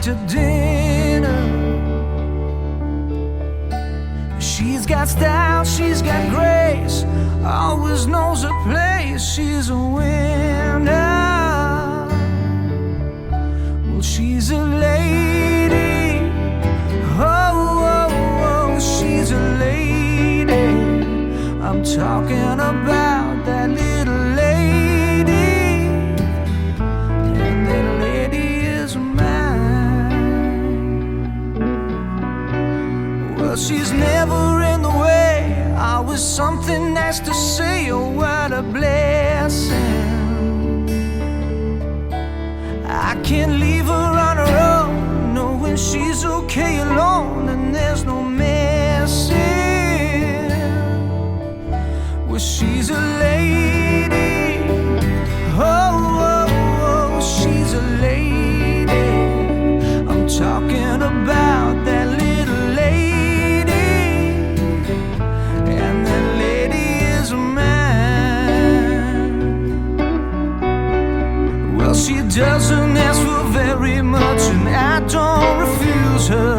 to dinner. She's got style, she's got grace, always knows her place. She's a winner. Well, she's a lady. Oh, oh, oh, she's a lady. I'm talking about that little lady, and that lady is mine. Well, she's never in the way, always something nice to say. Oh, what a blessing. I can't leave her on her own, knowing she's okay alone, and there's no messing. Well, she's a lady. Oh, oh, oh, she's a lady. I'm talking about that little lady, and that lady is mine. Well, she doesn't ask for very much, and I don't refuse her.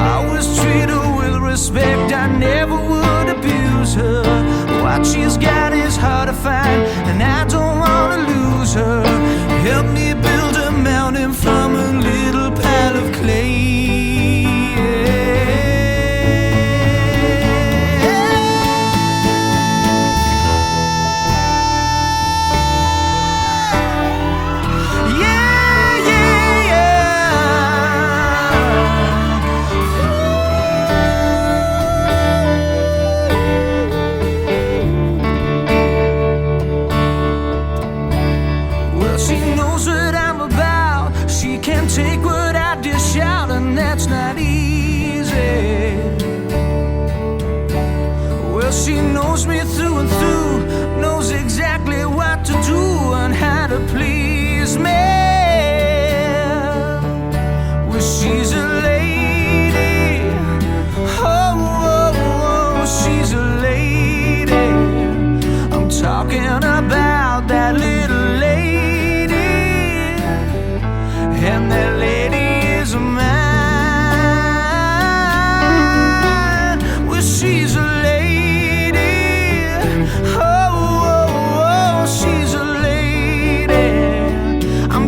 I always treat her with respect, I never would abuse her. What she's got is hard to find, and I don't wanna lose her. Help me build a mountain from a little pile of clay. Take what I dish out, and that's not easy. Well, she knows me through and through, knows exactly what to do and how to please me. Well, she's a lady. Oh, oh, oh, she's a lady. I'm talking about that little lady, and that lady is mine. Well, she's a lady. Oh, oh, oh, she's a lady. I'm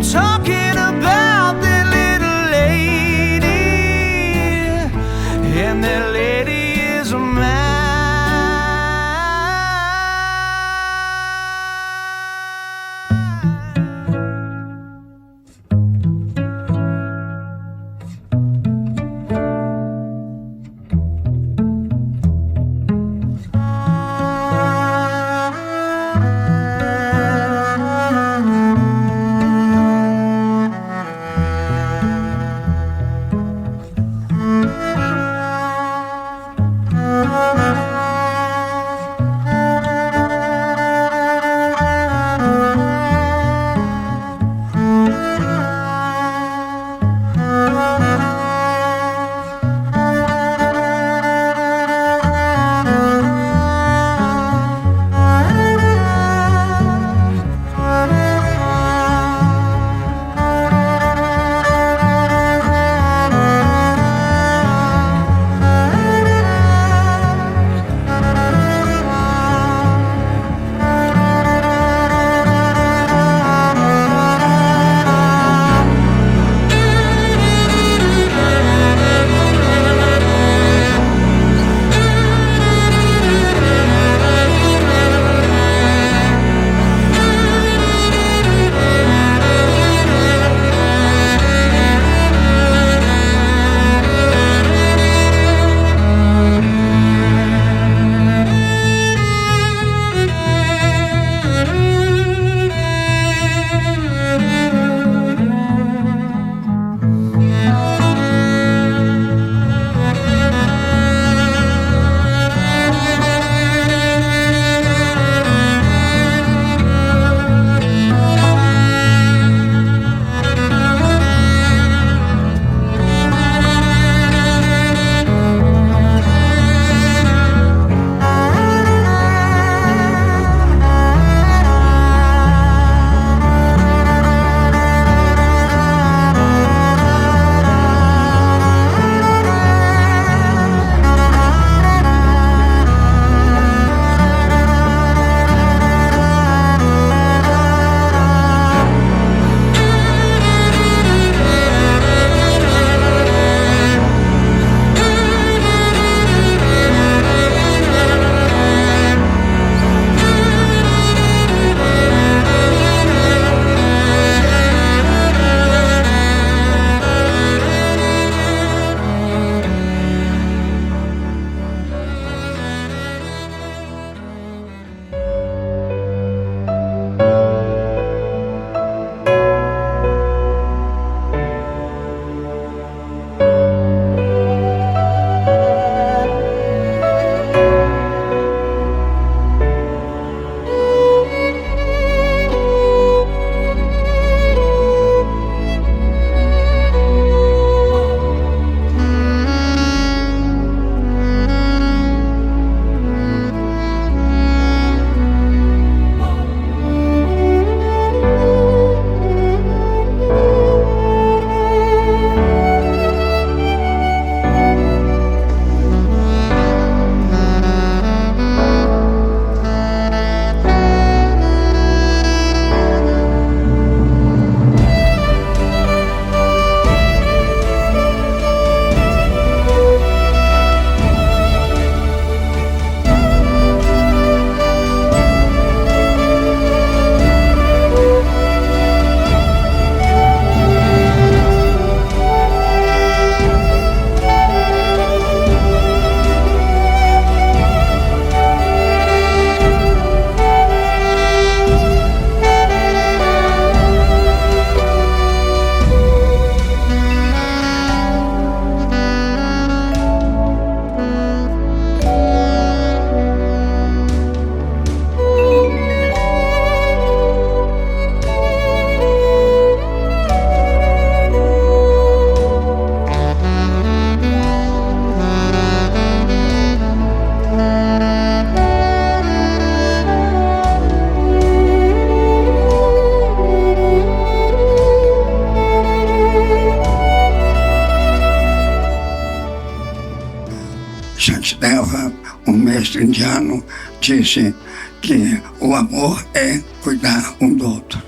Editado, um mestre indiano, disse que o amor é cuidar um do outro,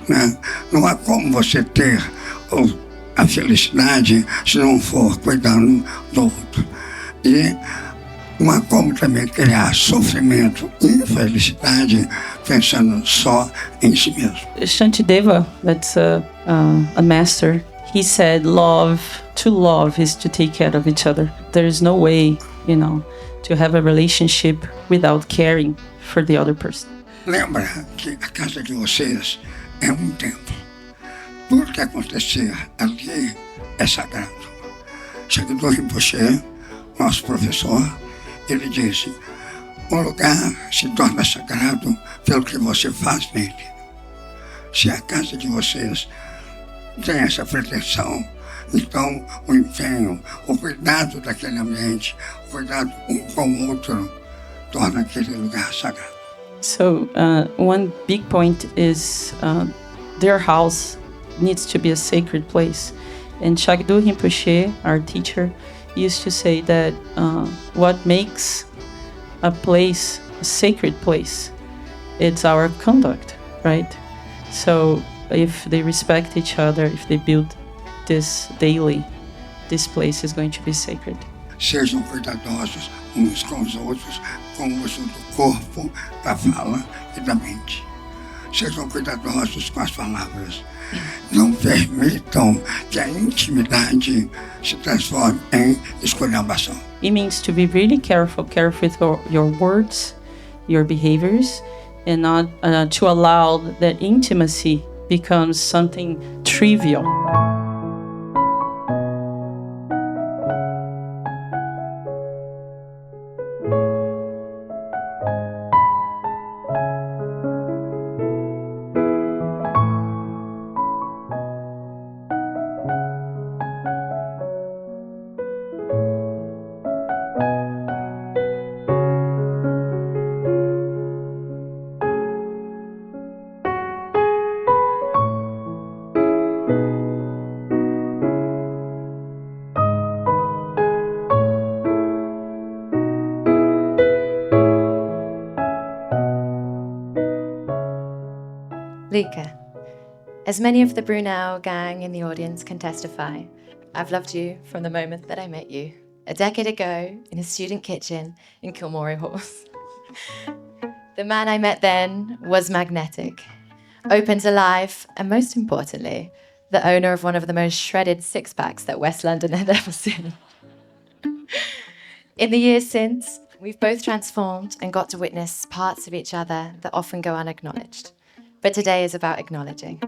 né? Não há como você ter a felicidade se não for cuidando do outro. E não há como também criar sofrimento e infelicidade pensando só em si mesmo. Shantideva, that's a master, he said to love is to take care of each other. There's no way, to have a relationship without caring for the other person. Lembra que a casa de vocês é um templo. Tudo que acontecer ali é sagrado. Seguidor Rinpoche, nosso professor, ele disse: um lugar se torna sagrado pelo que você faz nele. Se a casa de vocês tem essa pretensão, então o empenho, o cuidado daquele ambiente, o cuidado um com o outro, torna aquele lugar sagrado. So one big point is their house needs to be a sacred place. And Shagdu Rinpoche, our teacher, used to say that what makes a place a sacred place, it's our conduct, right? So if they respect each other, if they build this daily, this place is going to be sacred. Sejam cuidadosos uns com os outros, com o uso do corpo, da fala e da mente. Sejam cuidadosos com as palavras. Não permitam que a intimidade se transforme em esculhambação. It means to be really careful with your words, your behaviors, and not to allow that intimacy becomes something trivial. Lucca, as many of the Brunel gang in the audience can testify, I've loved you from the moment that I met you, a decade ago in a student kitchen in Kilmore Horse. The man I met then was magnetic, open to life, and most importantly, the owner of one of the most shredded six-packs that West London had ever seen. In the years since, we've both transformed and got to witness parts of each other that often go unacknowledged. But today is about acknowledging,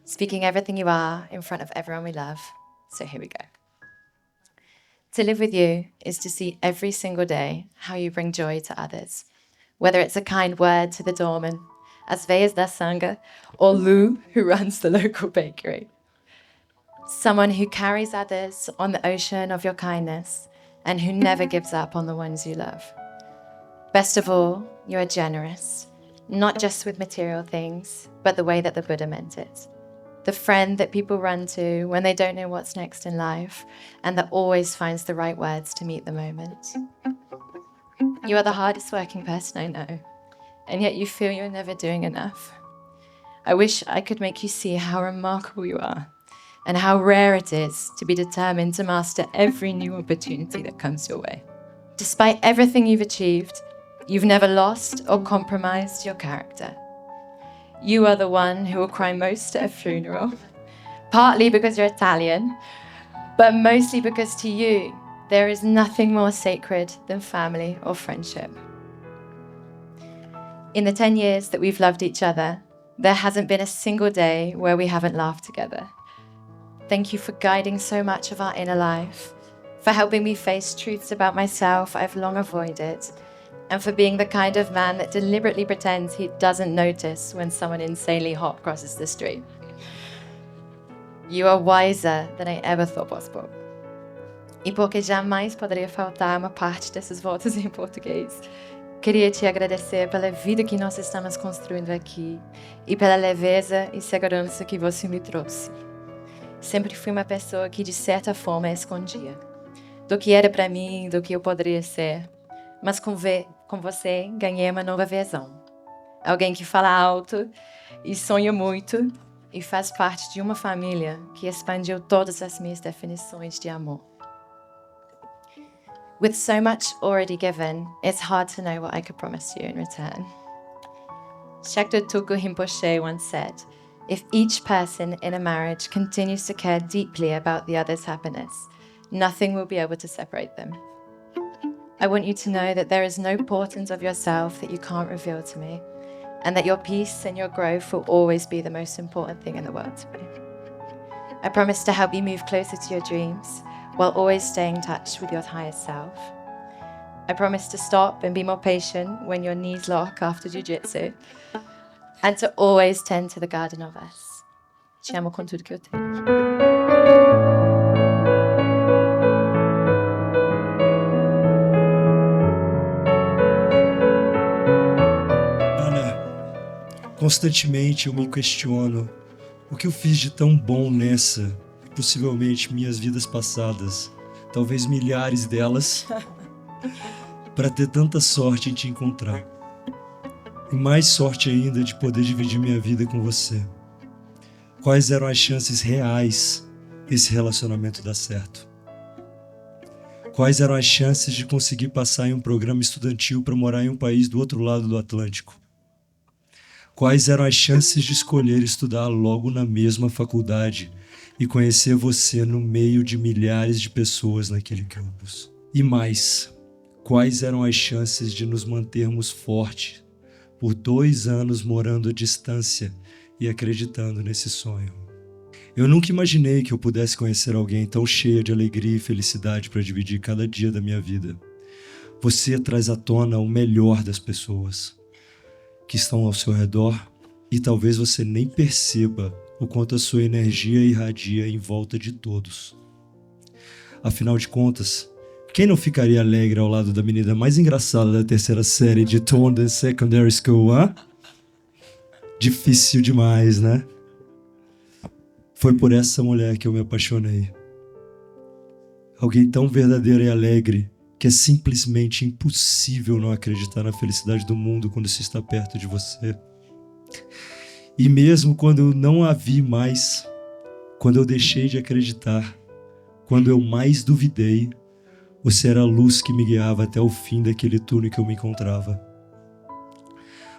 speaking everything you are in front of everyone we love. So here we go. To live with you is to see every single day how you bring joy to others, whether it's a kind word to the doorman, as Brisa da Serra, or Lou, who runs the local bakery. Someone who carries others on the ocean of your kindness and who never gives up on the ones you love. Best of all, you are generous. Not just with material things, but the way that the Buddha meant it. The friend that people run to when they don't know what's next in life, and that always finds the right words to meet the moment. You are the hardest working person I know, and yet you feel you're never doing enough. I wish I could make you see how remarkable you are, and how rare it is to be determined to master every new opportunity that comes your way. Despite everything you've achieved, you've never lost or compromised your character. You are the one who will cry most at a funeral, partly because you're Italian, but mostly because to you, there is nothing more sacred than family or friendship. In the 10 years that we've loved each other, there hasn't been a single day where we haven't laughed together. Thank you for guiding so much of our inner life, for helping me face truths about myself I've long avoided, and for being the kind of man that deliberately pretends he doesn't notice when someone insanely hot crosses the street. You are wiser than I ever thought possible. E porque jamais poderia faltar uma parte dessas voltas em português, queria te agradecer pela vida que nós estamos construindo aqui e pela leveza e segurança que você me trouxe. Sempre fui uma pessoa que de certa forma escondia. do que era para mim, do que eu poderia ser. Mas com você, ganhei uma nova versão. Alguém que fala alto e sonha muito e faz parte de uma família que expandiu todas as minhas definições de amor. With so much already given, it's hard to know what I could promise you in return. Shakta Tulku Rinpoche once said, "If each person in a marriage continues to care deeply about the other's happiness, nothing will be able to separate them. I want you to know that there is no portent of yourself that you can't reveal to me, and that your peace and your growth will always be the most important thing in the world to me. I promise to help you move closer to your dreams, while always staying in touch with your highest self. I promise to stop and be more patient when your knees lock after jiu-jitsu, and to always tend to the garden of us. Te amo com tudo que eu tenho." Constantemente eu me questiono o que eu fiz de tão bom nessa, possivelmente minhas vidas passadas, talvez milhares delas, para ter tanta sorte em te encontrar. E mais sorte ainda de poder dividir minha vida com você. Quais eram as chances reais desse relacionamento dar certo? Quais eram as chances de conseguir passar em um programa estudantil para morar em um país do outro lado do Atlântico? Quais eram as chances de escolher estudar logo na mesma faculdade e conhecer você no meio de milhares de pessoas naquele campus? E mais, quais eram as chances de nos mantermos fortes por 2 anos morando à distância e acreditando nesse sonho? Eu nunca imaginei que eu pudesse conhecer alguém tão cheia de alegria e felicidade para dividir cada dia da minha vida. Você traz à tona o melhor das pessoas que estão ao seu redor e talvez você nem perceba o quanto a sua energia irradia em volta de todos. Afinal de contas, quem não ficaria alegre ao lado da menina mais engraçada da 3ª série de Tone Secondary School, hein? Difícil demais, né? Foi por essa mulher que eu me apaixonei. Alguém tão verdadeira e alegre que é simplesmente impossível não acreditar na felicidade do mundo quando se está perto de você. E mesmo quando eu não a vi mais, quando eu deixei de acreditar, quando eu mais duvidei, você era a luz que me guiava até o fim daquele túnel que eu me encontrava.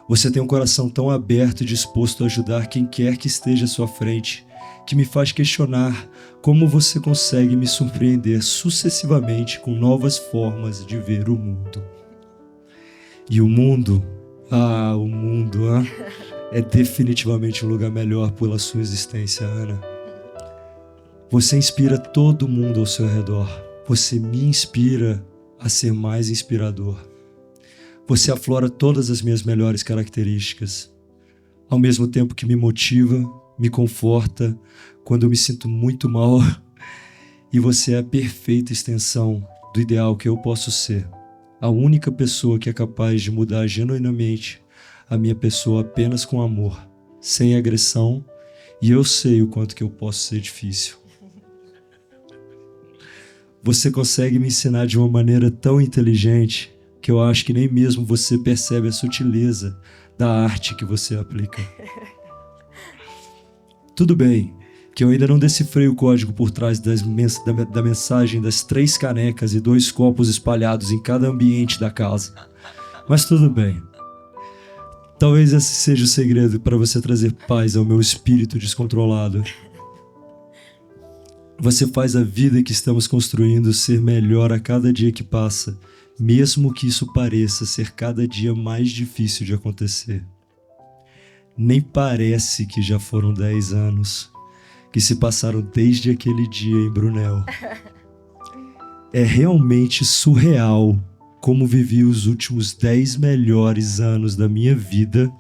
Você tem um coração tão aberto e disposto a ajudar quem quer que esteja à sua frente, que me faz questionar como você consegue me surpreender sucessivamente com novas formas de ver o mundo. E o mundo, é definitivamente um lugar melhor pela sua existência, Ana. Você inspira todo mundo ao seu redor. Você me inspira a ser mais inspirador. Você aflora todas as minhas melhores características, ao mesmo tempo que me motiva, me conforta quando eu me sinto muito mal, e você é a perfeita extensão do ideal que eu posso ser, a única pessoa que é capaz de mudar genuinamente a minha pessoa apenas com amor, sem agressão, e eu sei o quanto que eu posso ser difícil. Você consegue me ensinar de uma maneira tão inteligente que eu acho que nem mesmo você percebe a sutileza da arte que você aplica. Tudo bem que eu ainda não decifrei o código por trás da mensagem das 3 canecas e 2 copos espalhados em cada ambiente da casa. Mas tudo bem. Talvez esse seja o segredo para você trazer paz ao meu espírito descontrolado. Você faz a vida que estamos construindo ser melhor a cada dia que passa, mesmo que isso pareça ser cada dia mais difícil de acontecer. Nem parece que já foram 10 anos que se passaram desde aquele dia em Brunel. É realmente surreal como vivi os últimos 10 melhores anos da minha vida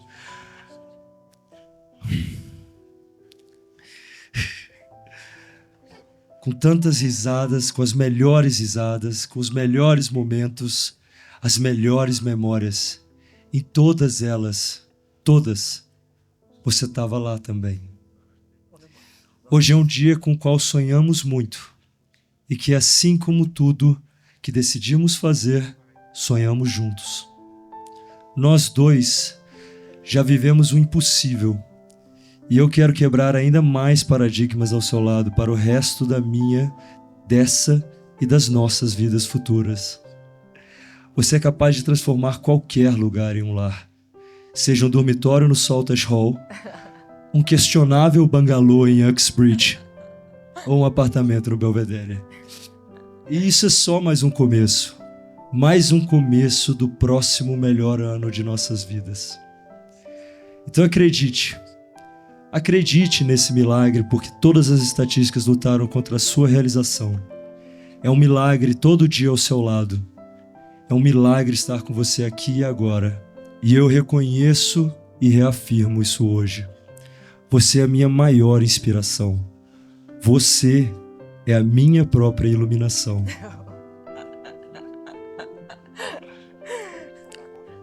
com tantas risadas, com as melhores risadas, com os melhores momentos, as melhores memórias. Em todas elas, todas, você estava lá também. Hoje é um dia com o qual sonhamos muito e que, assim como tudo que decidimos fazer, sonhamos juntos. Nós dois já vivemos o impossível e eu quero quebrar ainda mais paradigmas ao seu lado para o resto da minha, dessa e das nossas vidas futuras. Você é capaz de transformar qualquer lugar em um lar, seja um dormitório no Salters Hall, um questionável bangalô em Uxbridge ou um apartamento no Belvedere. E isso é só mais um começo do próximo melhor ano de nossas vidas. Então acredite nesse milagre, porque todas as estatísticas lutaram contra a sua realização. É um milagre todo dia ao seu lado. É um milagre estar com você aqui e agora. E eu reconheço e reafirmo isso hoje. Você é a minha maior inspiração. Você é a minha própria iluminação.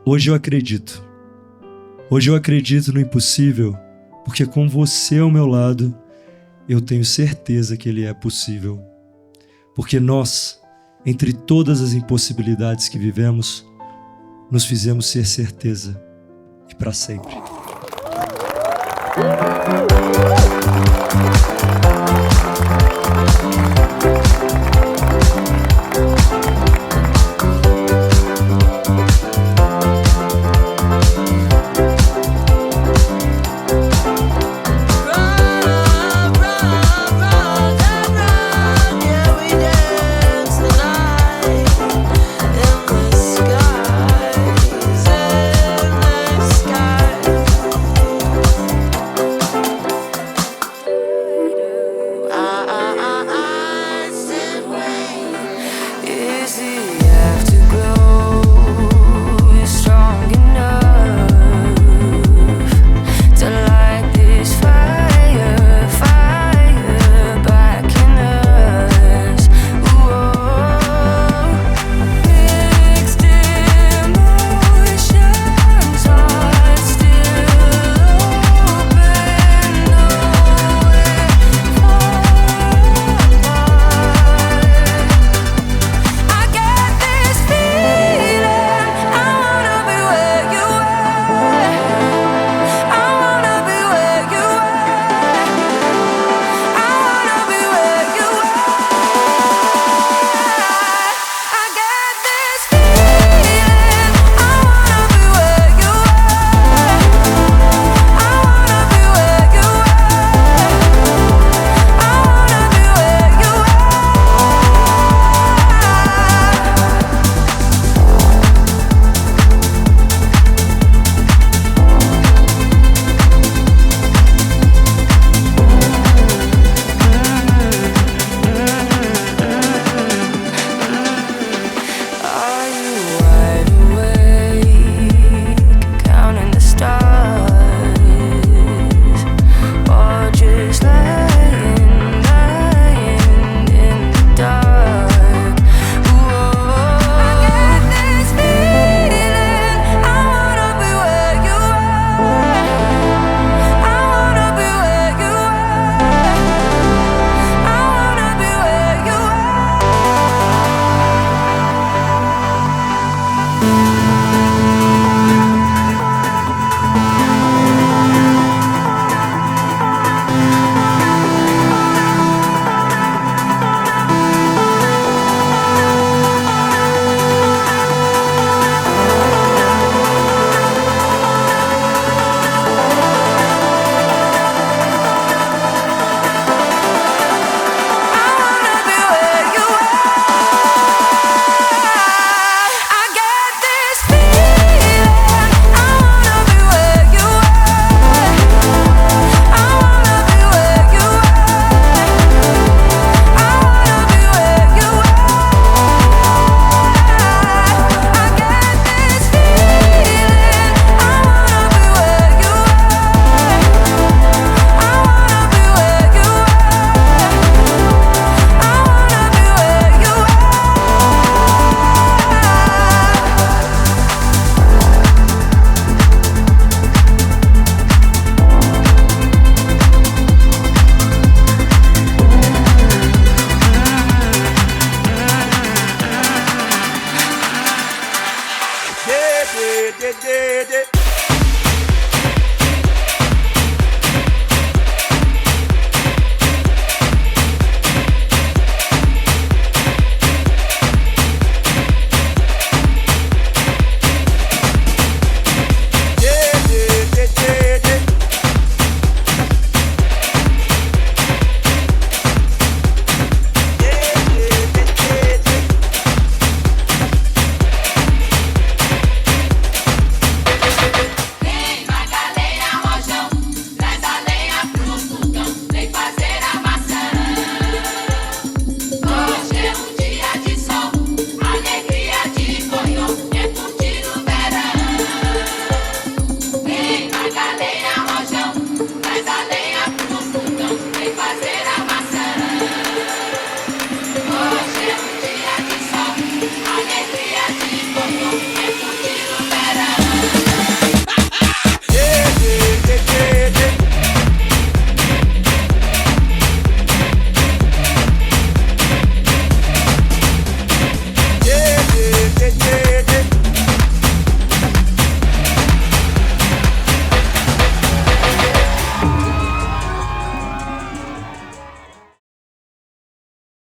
Hoje eu acredito. Hoje eu acredito no impossível, porque com você ao meu lado, eu tenho certeza que ele é possível. Porque nós, entre todas as impossibilidades que vivemos, nos fizemos ser certeza e para sempre. yeah, yeah.